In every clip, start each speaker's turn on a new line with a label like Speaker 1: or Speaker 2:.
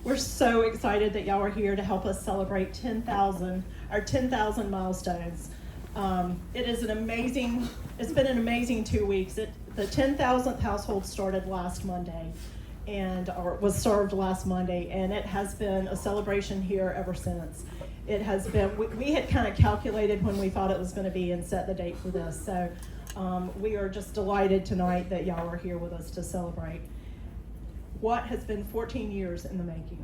Speaker 1: We're so excited that y'all are here to help us celebrate our 10,000 milestones. It's been an amazing 2 weeks. The 10,000th household started last Monday or was served last Monday, and it has been a celebration here ever since. It has been, we had kind of calculated when we thought it was going to be and set the date for this. So we are just delighted tonight that y'all are here with us to celebrate what has been 14 years in the making.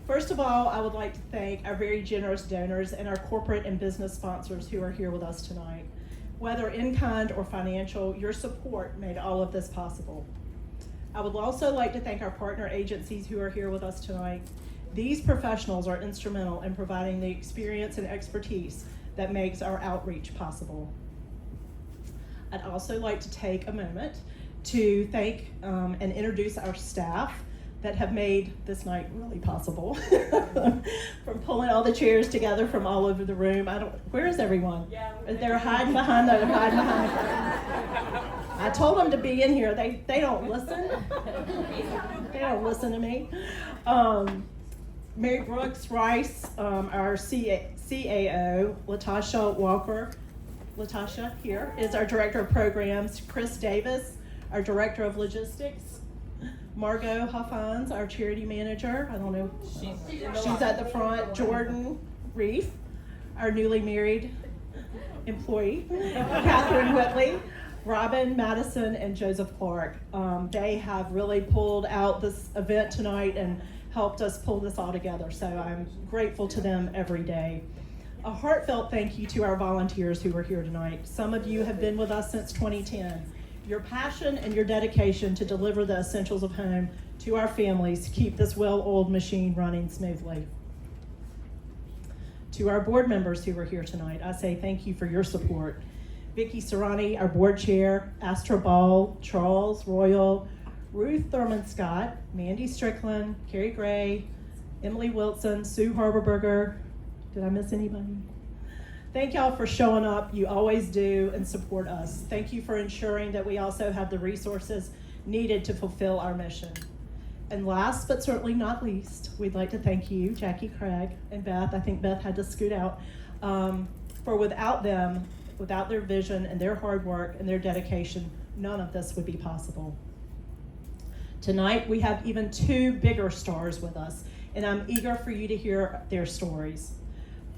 Speaker 1: First of all, I would like to thank our very generous donors and our corporate and business sponsors who are here with us tonight. Whether in kind or financial, your support made all of this possible. I would also like to thank our partner agencies who are here with us tonight. These professionals are instrumental in providing the experience and expertise that makes our outreach possible. I'd also like to take a moment to thank and introduce our staff that have made this night really possible. From pulling all the chairs together from all over the room. Where is everyone?
Speaker 2: Yeah,
Speaker 1: they're hiding behind the I told them to be in here. They don't listen. They don't listen to me. Mary Brooks Rice, our CAO, Latasha Walker. Latasha here is our Director of Programs. Chris Davis, our Director of Logistics. Margot Huffines, our Charity Manager. I don't know. She's at the front. Jordan Reef, our newly married employee. Catherine Whitley, Robin Madison, and Joseph Clark. They have really pulled out this event tonight and helped us pull this all together. So I'm grateful to them every day. A heartfelt thank you to our volunteers who are here tonight. Some of you have been with us since 2010. Your passion and your dedication to deliver the essentials of home to our families keep this well-oiled machine running smoothly. To our board members who are here tonight, I say thank you for your support. Vicki Serrani, our board chair, Astra Ball, Charles Royal, Ruth Thurman Scott, Mandy Strickland, Carrie Gray, Emily Wilson, Sue Harberberger. Did I miss anybody? Thank y'all for showing up. You always do and support us. Thank you for ensuring that we also have the resources needed to fulfill our mission. And last but certainly not least, we'd like to thank you, Jackie Craig and Beth. I think Beth had to scoot out. For without them, without their vision and their hard work and their dedication, none of this would be possible. Tonight, we have even two bigger stars with us, and I'm eager for you to hear their stories.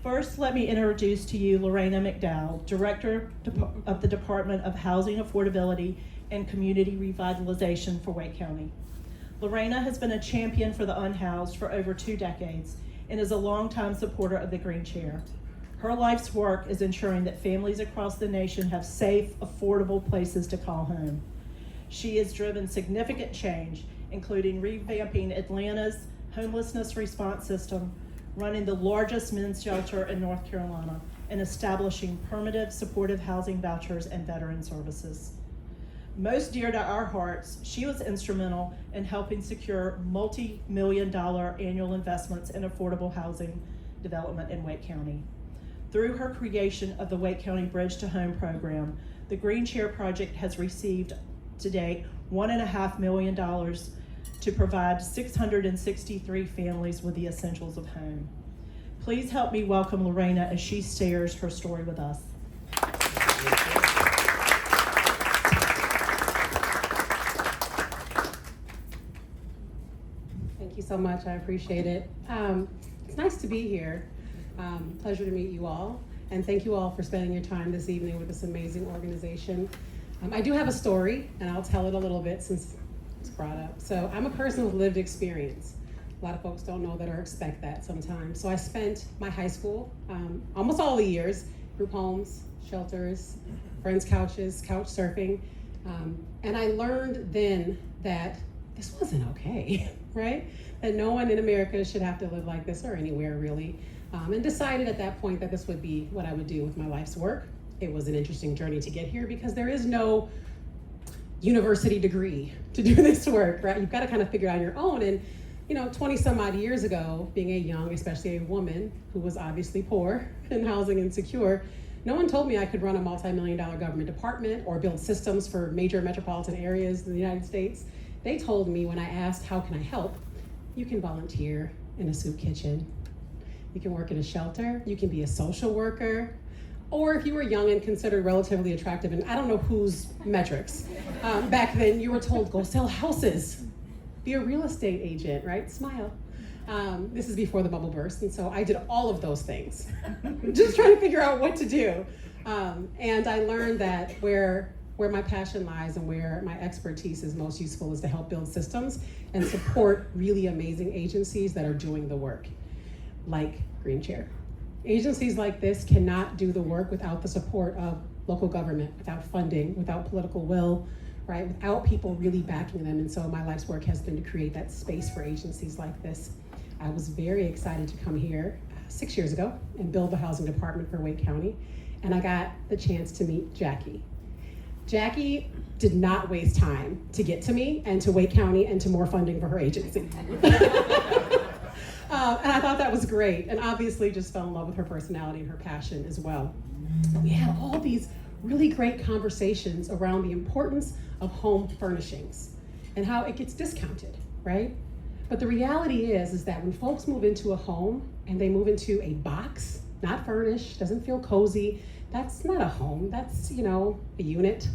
Speaker 1: First, let me introduce to you Lorena McDowell, Director of the Department of Housing Affordability and Community Revitalization for Wake County. Lorena has been a champion for the unhoused for over 2 decades and is a longtime supporter of the Green Chair. Her life's work is ensuring that families across the nation have safe, affordable places to call home. She has driven significant change, including revamping Atlanta's homelessness response system, running the largest men's shelter in North Carolina, and establishing permanent supportive housing vouchers and veteran services. Most dear to our hearts, she was instrumental in helping secure multi-million-dollar annual investments in affordable housing development in Wake County. Through her creation of the Wake County Bridge to Home program, the Green Chair Project has received to date $1.5 million to provide 663 families with the essentials of home. Please help me welcome Lorena as she shares her story with us.
Speaker 2: Thank you so much, I appreciate it. It's nice to be here. Pleasure to meet you all. And thank you all for spending your time this evening with this amazing organization. I do have a story, and I'll tell it a little bit since it's brought up. So I'm a person with lived experience. A lot of folks don't know that or expect that sometimes. So I spent my high school, almost all the years, group homes, shelters, friends' couches, couch surfing. And I learned then that this wasn't okay, right? That no one in America should have to live like this or anywhere really. And decided at that point that this would be what I would do with my life's work. It was an interesting journey to get here because there is no university degree to do this work, right? You've got to kind of figure it out on your own. And 20 some odd years ago, being a young, especially a woman who was obviously poor and housing insecure, no one told me I could run a multi-million-dollar government department or build systems for major metropolitan areas in the United States. They told me when I asked, how can I help? You can volunteer in a soup kitchen. You can work in a shelter. You can be a social worker. Or if you were young and considered relatively attractive, and I don't know whose metrics, back then you were told, go sell houses, be a real estate agent, right? Smile. This is before the bubble burst, and so I did all of those things, just trying to figure out what to do. And I learned that where my passion lies and where my expertise is most useful is to help build systems and support really amazing agencies that are doing the work, like Green Chair. Agencies like this cannot do the work without the support of local government, without funding, without political will, right? Without people really backing them. And so my life's work has been to create that space for agencies like this. I was very excited to come here 6 years ago and build the housing department for Wake County. And I got the chance to meet Jackie. Jackie did not waste time to get to me and to Wake County and to more funding for her agency. And I thought that was great, and obviously just fell in love with her personality and her passion as well. But we had all these really great conversations around the importance of home furnishings and how it gets discounted, right? But the reality is that when folks move into a home and they move into a box, not furnished, doesn't feel cozy, that's not a home, that's, a unit,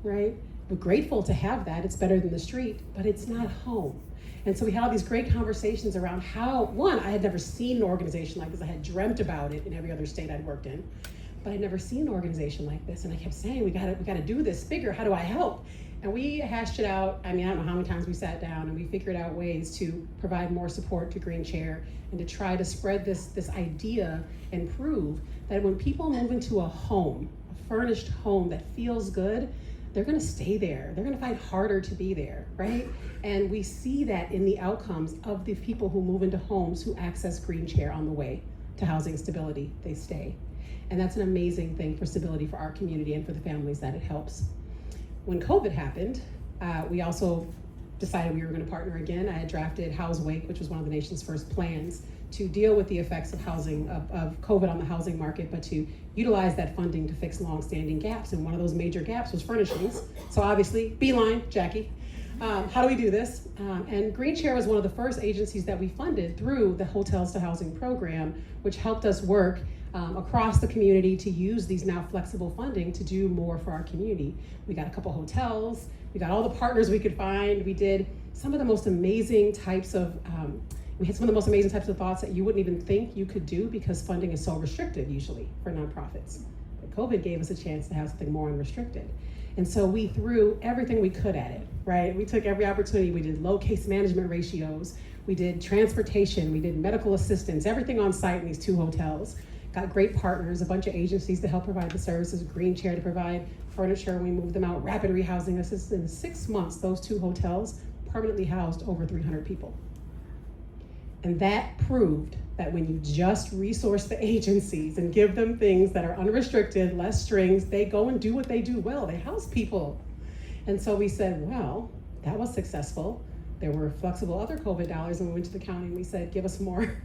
Speaker 2: right? We're grateful to have that, it's better than the street, but it's not home. And so we had all these great conversations around how, one, I had never seen an organization like this. I had dreamt about it in every other state I'd worked in, but I'd never seen an organization like this. And I kept saying, we gotta do this bigger. How do I help? And we hashed it out. I don't know how many times we sat down and we figured out ways to provide more support to Green Chair and to try to spread this idea and prove that when people move into a home, a furnished home that feels good, they're gonna stay there. They're gonna fight harder to be there, right? And we see that in the outcomes of the people who move into homes who access Green Chair on the way to housing stability, they stay. And that's an amazing thing for stability for our community and for the families that it helps. When COVID happened, we also decided we were gonna partner again. I had drafted House Wake, which was one of the nation's first plans to deal with the effects of COVID on the housing market, but to utilize that funding to fix longstanding gaps. And one of those major gaps was furnishings. So obviously, beeline, Jackie. How do we do this? And Green Chair was one of the first agencies that we funded through the Hotels to Housing program, which helped us work across the community to use these now flexible funding to do more for our community. We got a couple hotels, we got all the partners we could find, we did some of the most amazing types of thoughts that you wouldn't even think you could do because funding is so restricted usually for nonprofits. But COVID gave us a chance to have something more unrestricted. And so we threw everything we could at it, right? We took every opportunity. We did low case management ratios, we did transportation, we did medical assistance, everything on site in these 2 hotels. Got great partners, a bunch of agencies to help provide the services, Green Chair to provide furniture, and we moved them out, rapid rehousing assistance. In 6 months, those 2 hotels permanently housed over 300 people. And that proved that when you just resource the agencies and give them things that are unrestricted, less strings, they go and do what they do well, they house people. And so we said, well, that was successful. There were flexible other COVID dollars, and we went to the county and we said, give us more.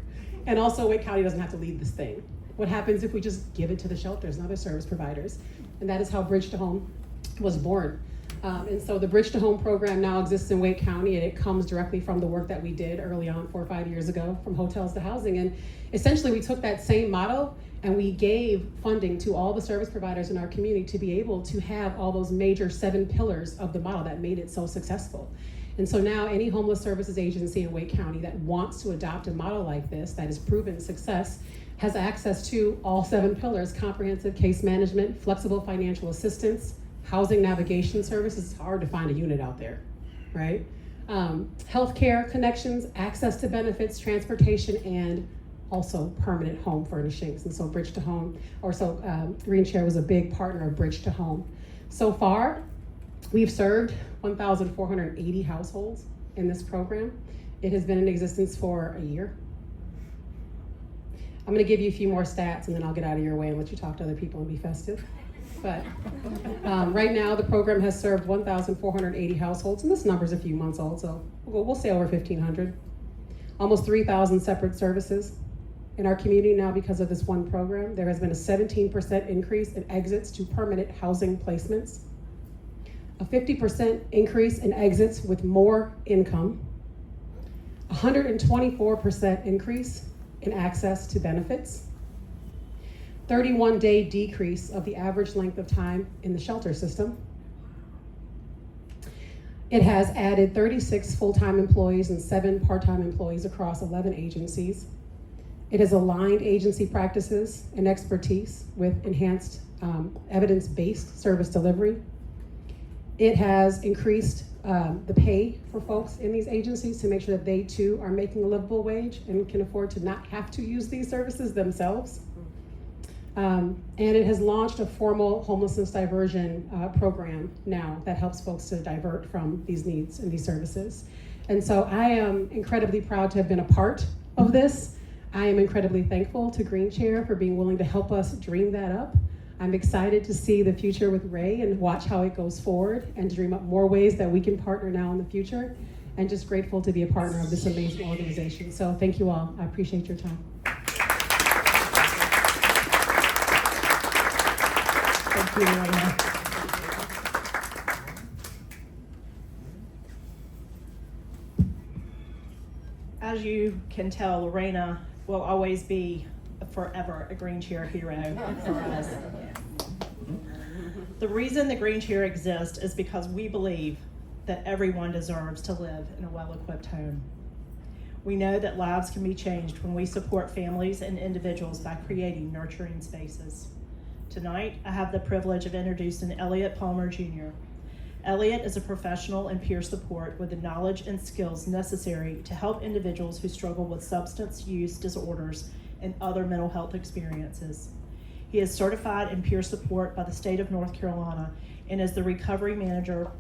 Speaker 2: And also Wake County doesn't have to lead this thing. What happens if we just give it to the shelters and other service providers? And that is how Bridge to Home was born. And so the Bridge to Home program now exists in Wake County, and it comes directly from the work that we did early on 4 or 5 years ago from hotels to housing. And essentially we took that same model and we gave funding to all the service providers in our community to be able to have all those major 7 pillars of the model that made it so successful. And so now any homeless services agency in Wake County that wants to adopt a model like this that has proven success has access to all 7 pillars: comprehensive case management, flexible financial assistance, housing navigation services. It's hard to find a unit out there, right? Healthcare connections, access to benefits, transportation, and also permanent home furnishings. And so Green Chair was a big partner of Bridge to Home. So far, we've served 1,480 households in this program. It has been in existence for a year. I'm gonna give you a few more stats and then I'll get out of your way and let you talk to other people and be festive. But right now the program has served 1,480 households, and this number's a few months old, so we'll say over 1,500. Almost 3,000 separate services in our community now because of this one program. There has been a 17% increase in exits to permanent housing placements, a 50% increase in exits with more income, 124% increase in access to benefits, 31-day decrease of the average length of time in the shelter system. It has added 36 full-time employees and 7 part-time employees across 11 agencies. It has aligned agency practices and expertise with enhanced evidence-based service delivery. It has increased the pay for folks in these agencies to make sure that they too are making a livable wage and can afford to not have to use these services themselves. And it has launched a formal homelessness diversion program now that helps folks to divert from these needs and these services. And so I am incredibly proud to have been a part of this. I am incredibly thankful to Green Chair for being willing to help us dream that up. I'm excited to see the future with Ray and watch how it goes forward and to dream up more ways that we can partner now in the future, and just grateful to be a partner of this amazing organization. So thank you all. I appreciate your time.
Speaker 1: Thank you, Lorena. As you can tell, Lorena will always be forever a Green Chair hero for us. The reason the Green Chair exists is because we believe that everyone deserves to live in a well-equipped home. We know that lives can be changed when we support families and individuals by creating nurturing spaces. Tonight, I have the privilege of introducing Elliot Palmer Jr. Elliot is a professional in peer support with the knowledge and skills necessary to help individuals who struggle with substance use disorders and other mental health experiences. He is certified in peer support by the state of North Carolina and is the recovery manager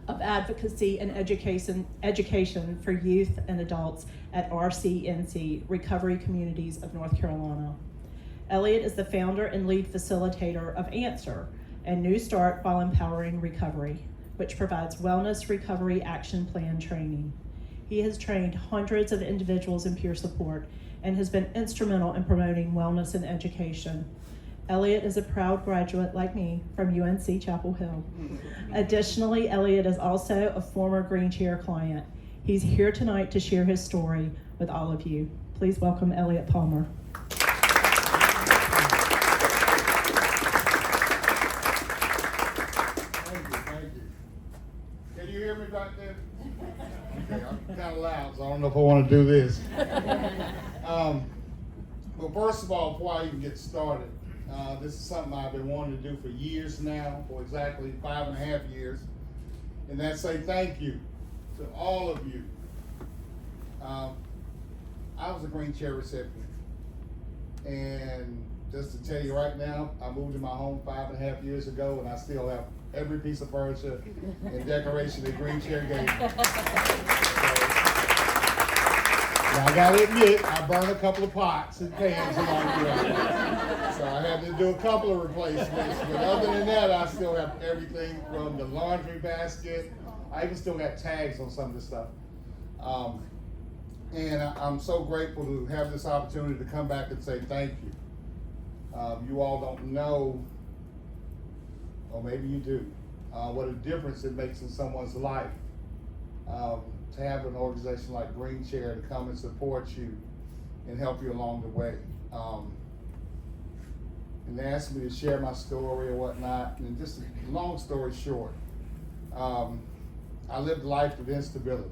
Speaker 1: of advocacy and education for youth and adults at RCNC, Recovery Communities of North Carolina. Elliot is the founder and lead facilitator of Answer, a new start while empowering recovery, which provides wellness recovery action plan training. He has trained hundreds of individuals in peer support and has been instrumental in promoting wellness and education. Elliot is a proud graduate, like me, from UNC Chapel Hill. Additionally, Elliot is also a former Green Chair client. He's here tonight to share his story with all of you. Please welcome Elliot Palmer.
Speaker 3: Can you hear me back there? Okay, I'm kind of loud, so I don't know if I want to do this. But first of all, before I even get started, this is something I've been wanting to do for years now, for exactly 5.5 years, and that's say thank you to all of you. I was a Green Chair recipient, and just to tell you right now, I moved in my home 5.5 years ago, and I still have every piece of furniture and decoration that Green Chair gave me. Now I gotta admit, I burned a couple of pots and pans along the way. So I had to do a couple of replacements, but other than that, I still have everything from the laundry basket. I even still got tags on some of this stuff. And I'm so grateful to have this opportunity to come back and say thank you. You all don't know, or maybe you do, what a difference it makes in someone's life. To have an organization like Green Chair to come and support you and help you along the way. And they asked me to share my story or whatnot, and just a long story short, I lived a life of instability.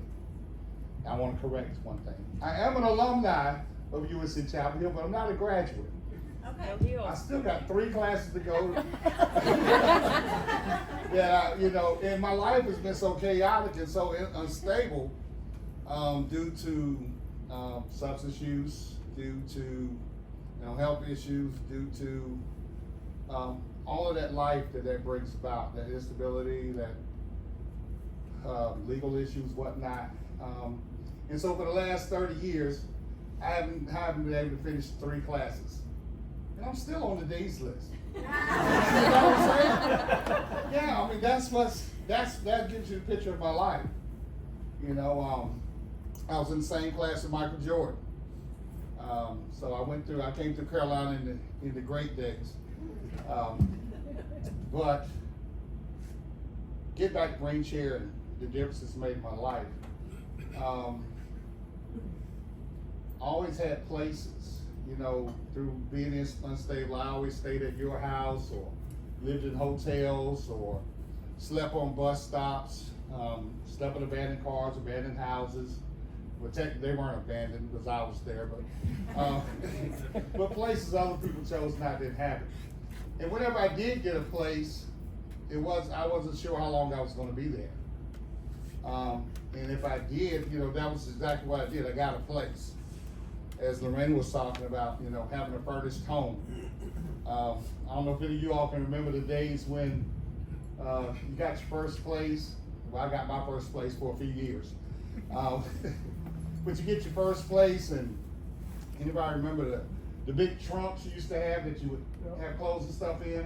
Speaker 3: I want to correct one thing. I am an alumni of UNC Chapel Hill, but I'm not a graduate.
Speaker 4: Okay.
Speaker 3: I still got 3 classes to go. Yeah, and my life has been so chaotic and so unstable due to substance use, due to health issues, due to all of that life that brings about, that instability, that legal issues, whatnot. And so for the last 30 years, I haven't been able to finish 3 classes. And I'm still on the D's list. You know what I'm saying? Yeah, I mean, that gives you a picture of my life. I was in the same class with Michael Jordan. So I came through Carolina in the great days. But get back to Green Chair and the difference it's made in my life. always had places, you know, through being unstable. I always stayed at your house or lived in hotels or slept on bus stops, slept in abandoned cars, abandoned houses. Well, technically they weren't abandoned because I was there, but places other people chose not to inhabit. And whenever I did get a place, I wasn't sure how long I was going to be there. And if I did, you know, that was exactly what I did. I got a place. As Lorraine was talking about, you know, having a furnished home. I don't know if any of you all can remember the days when you got your first place. Well, I got my first place for a few years. But you get your first place, and anybody remember the big trunks you used to have that you would have clothes and stuff in?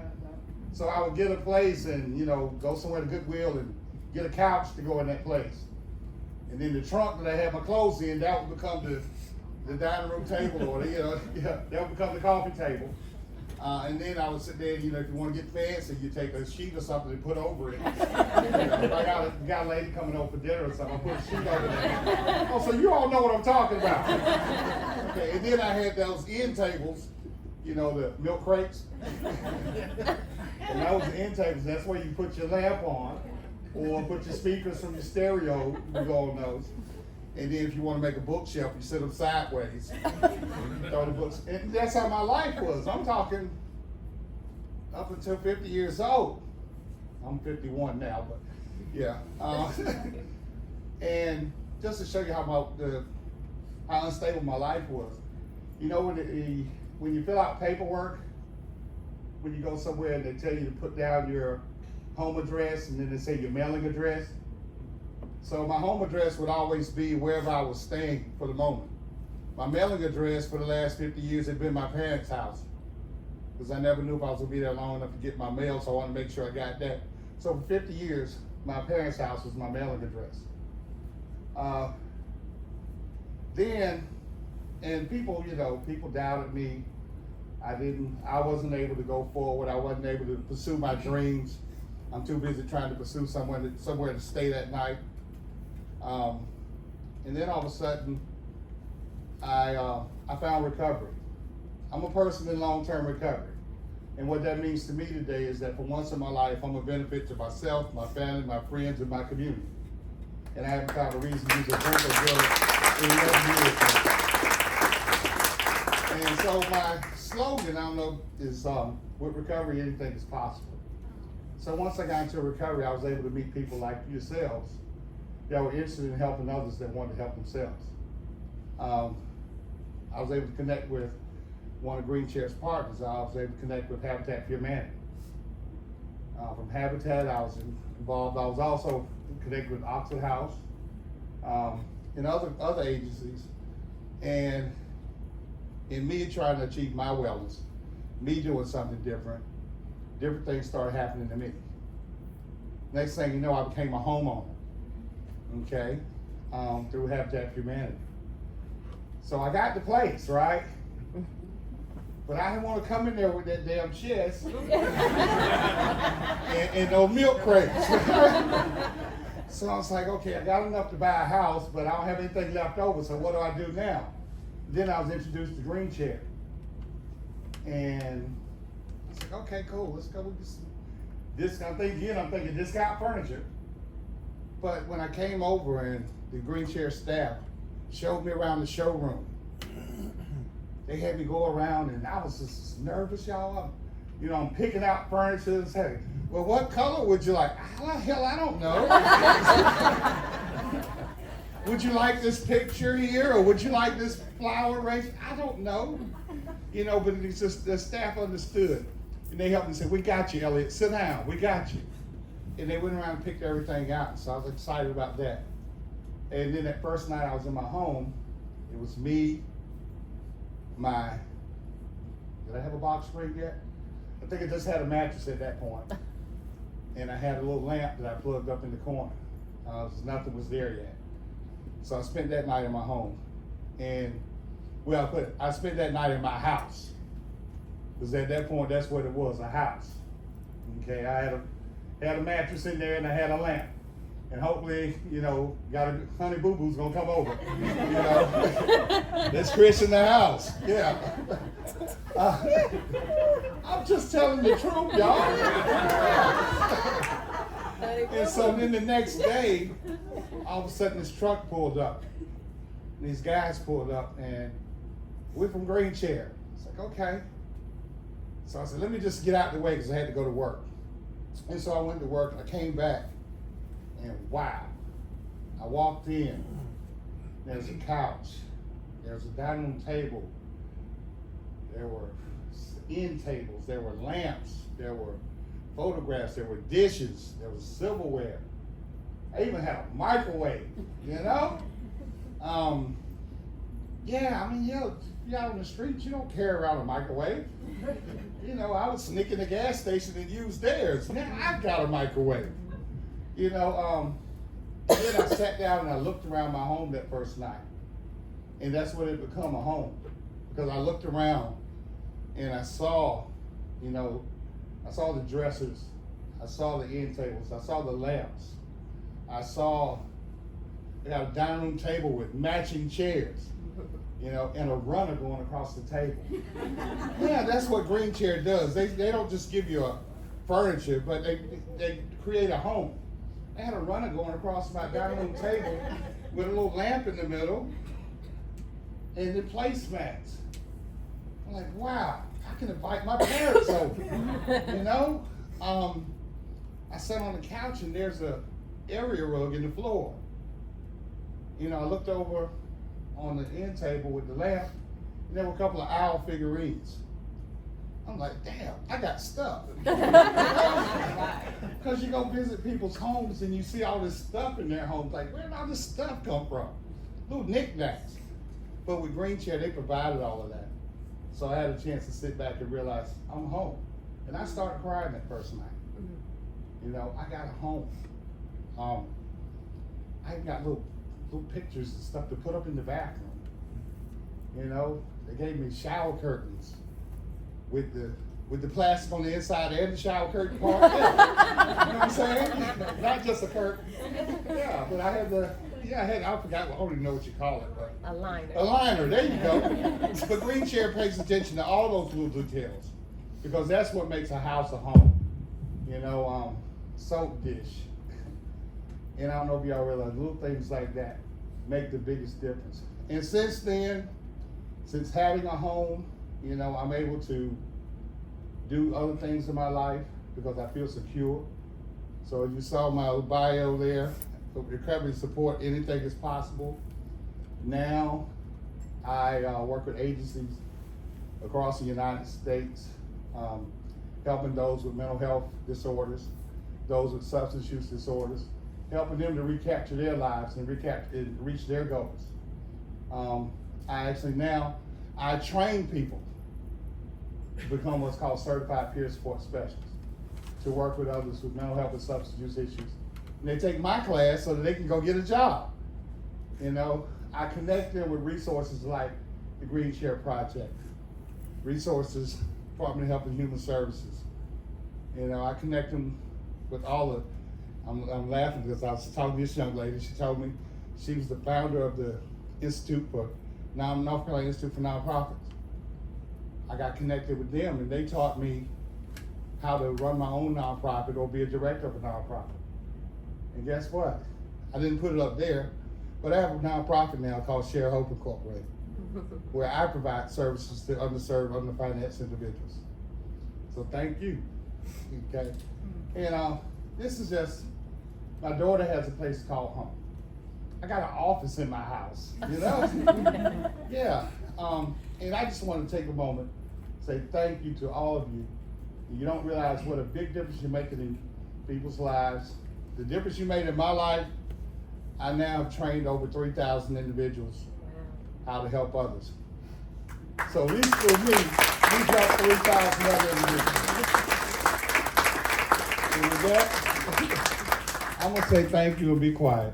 Speaker 3: So I would get a place and, you know, go somewhere to Goodwill and get a couch to go in that place. And then the trunk that I had my clothes in, that would become the dining room table, or you know, that would become the coffee table. And then I would sit there, you know, if you want to get fancy, you take a sheet or something and put over it. If I got a lady coming over for dinner or something, I put a sheet over there. Oh, so you all know what I'm talking about. Okay, and then I had those end tables, you know, the milk crates. And those end tables, that's where you put your lamp on, or put your speakers from your stereo, you go on those. And then if you want to make a bookshelf, you sit them sideways, throw the books. And that's how my life was. I'm talking up until 50 years old. I'm 51 now, but yeah. And just to show you how unstable my life was. You know, when you fill out paperwork, when you go somewhere and they tell you to put down your home address and then they say your mailing address. So my home address would always be wherever I was staying for the moment. My mailing address for the last 50 years had been my parents' house, because I never knew if I was gonna be there long enough to get my mail, so I wanted to make sure I got that. So for 50 years, my parents' house was my mailing address. And people, you know, people doubted me. I wasn't able to go forward. I wasn't able to pursue my dreams. I'm too busy trying to pursue somewhere to stay that night. And then all of a sudden, I found recovery. I'm a person in long-term recovery. And what that means to me today is that for once in my life, I'm a benefit to myself, my family, my friends, and my community. And I haven't found a reason to use a drink or drug in 11 years. And so my slogan, I don't know, is with recovery, anything is possible. So once I got into recovery, I was able to meet people like yourselves that were interested in helping others that wanted to help themselves. I was able to connect with one of Green Chair's partners. I was able to connect with Habitat for Humanity. From Habitat, I was involved. I was also connected with Oxford House and other agencies. And in me trying to achieve my wellness, me doing something different things started happening to me. Next thing you know, I became a homeowner, okay, through Habitat for Humanity. So I got the place, right? But I didn't want to come in there with that damn chest and no milk crates. So I was like, okay, I got enough to buy a house, but I don't have anything left over, so what do I do now? Then I was introduced to Green Chair. And I was like, okay, cool, let's go with this. I'm thinking discount furniture. But when I came over and the Green Chair staff showed me around the showroom, they had me go around and I was just nervous, y'all. You know, I'm picking out furniture and saying, well, what color would you like? Hell, I don't know. Would you like this picture here, or would you like this flower arrangement? I don't know. You know, but it's just the staff understood. And they helped me say, we got you, Elliot, sit down, we got you. And they went around and picked everything out, so I was excited about that. And then that first night I was in my home, it was me, did I have a box spring yet? I think I just had a mattress at that point. And I had a little lamp that I plugged up in the corner. Nothing was there yet. So I spent that night in my home. And, I spent that night in my house. Because at that point, that's what it was, a house. Okay, I had a mattress in there and I had a lamp. And hopefully, you know, got a honey boo boo's gonna come over. You know, It's Chris in the house. Yeah. I'm just telling the truth, y'all. And so then the next day, all of a sudden this truck pulled up. These guys pulled up, and we're from Green Chair. It's like, okay. So I said, let me just get out of the way because I had to go to work. And so I went to work, and I came back, and wow. I walked in, there's a couch, there's a dining room table, there were end tables, there were lamps, there were photographs, there were dishes, there was silverware. I even had a microwave, you know? Yeah, I mean, you're out on the street, you don't carry around a microwave. You know, I would sneak in the gas station and use theirs. Now I've got a microwave. You know, then I sat down and I looked around my home that first night. And that's when it became a home. Because I looked around and I saw, you know, I saw the dressers, I saw the end tables, I saw the lamps, I saw, they got a dining room table with matching chairs, you know, and a runner going across the table. Yeah, that's what Green Chair does. They don't just give you a furniture, but they create a home. They had a runner going across my dining room table with a little lamp in the middle and the placemats. I'm like, wow, I can invite my parents over, you know? I sat on the couch and there's a area rug in the floor. You know, I looked over on the end table with the lamp, and there were a couple of owl figurines. I'm like, damn, I got stuff. Because you go visit people's homes and you see all this stuff in their homes, like, where did all this stuff come from? Little knickknacks. But with Green Chair, they provided all of that. So I had a chance to sit back and realize I'm home. And I started crying that first night. You know, I got a home. I got little pictures and stuff to put up in the bathroom. You know, they gave me shower curtains with the plastic on the inside and the shower curtain part. Yeah. You know what I'm saying? Not just a curtain. Yeah, but I had I forgot, I don't even know what you call it, but
Speaker 4: A liner.
Speaker 3: a liner, there you go. But Green Chair pays attention to all those little details because that's what makes a house a home. You know, soap dish. And I don't know if y'all realize little things like that make the biggest difference. And since then, since having a home, you know, I'm able to do other things in my life because I feel secure. So as you saw my bio there, recovery support, anything is possible. Now, I work with agencies across the United States, helping those with mental health disorders, those with substance use disorders, helping them to recapture their lives and reach their goals. I train people to become what's called certified peer support specialists, to work with others with mental health and substance use issues. And they take my class so that they can go get a job. You know, I connect them with resources like the Green Chair Project, resources, Department of Health and Human Services. You know, I connect them with all the, I'm laughing because I was talking to this young lady. She told me she was the founder of the North Carolina Institute for Nonprofits. I got connected with them and they taught me how to run my own nonprofit or be a director of a nonprofit. And guess what? I didn't put it up there, but I have a nonprofit now called Share Hope Incorporated, where I provide services to underserved, underfinanced individuals. So thank you. Okay. And this is just, my daughter has a place called home. I got an office in my house, you know? Yeah. And I just want to take a moment, say thank you to all of you. You don't realize what a big difference you're making in people's lives. The difference you made in my life, I now have trained over 3,000 individuals how to help others. So at least for me, we've helped 3,000 other individuals. And with that, I'm gonna say thank you and be quiet.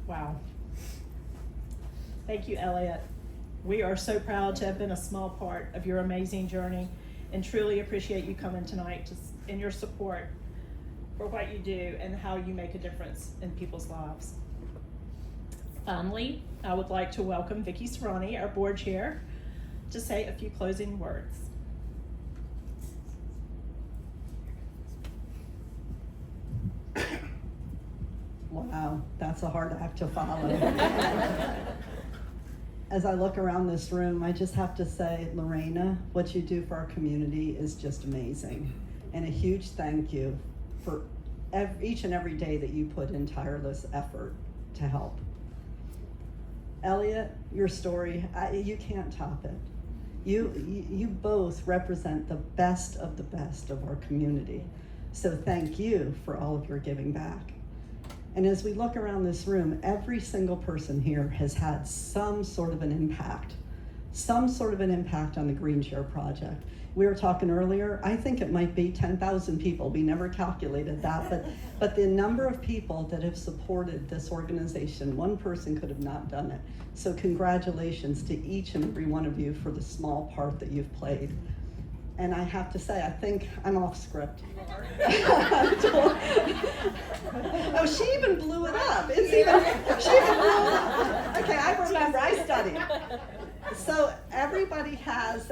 Speaker 1: Wow. Thank you, Elliot. We are so proud to have been a small part of your amazing journey, and truly appreciate you coming tonight and your support for what you do and how you make a difference in people's lives. Finally, I would like to welcome Vicki Serrani, our board chair, to say a few closing words.
Speaker 4: Wow, that's a hard act to follow. As I look around this room, I just have to say, Lorena, what you do for our community is just amazing. And a huge thank you for each and every day that you put in tireless effort to help. Elliot, your story, you can't top it. You both represent the best of our community. So thank you for all of your giving back. And as we look around this room, every single person here has had some sort of an impact on the Green Chair Project. We were talking earlier, I think it might be 10,000 people. We never calculated that, but the number of people that have supported this organization, one person could have not done it. So congratulations to each and every one of you for the small part that you've played. And I have to say, I think I'm off script. Oh, she even blew it up. She even blew it up. Okay, I remember, I studied. So everybody has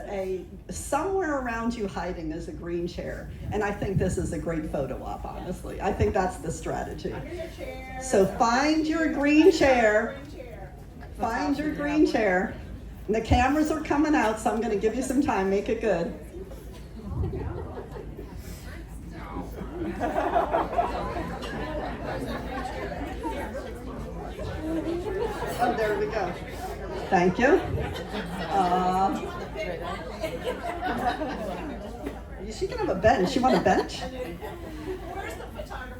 Speaker 4: somewhere around you hiding is a green chair. And I think this is a great photo op, honestly. I think that's the strategy. So find your green chair. Find your green chair. And the cameras are coming out, so I'm gonna give you some time, make it good. Oh, there we go. Thank you. She can have a bench. You want a bench?
Speaker 1: Where's the photographer?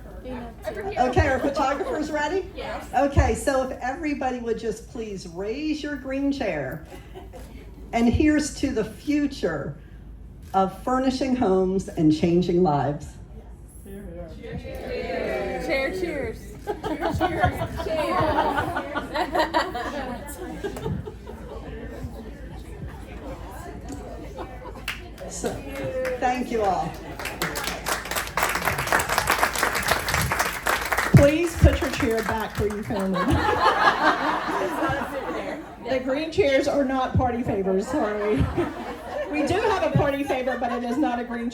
Speaker 4: Okay, are photographers ready? Yes. Okay, so if everybody would just please raise your green chair. And here's to the future of furnishing homes and changing lives.
Speaker 5: Cheers. Cheers. Cheers. Cheers. Cheers.
Speaker 4: So, thank you all.
Speaker 1: Please put your chair back where you found it. The green chairs are not party favors, sorry. We do have a party favor, but it is not a green chair.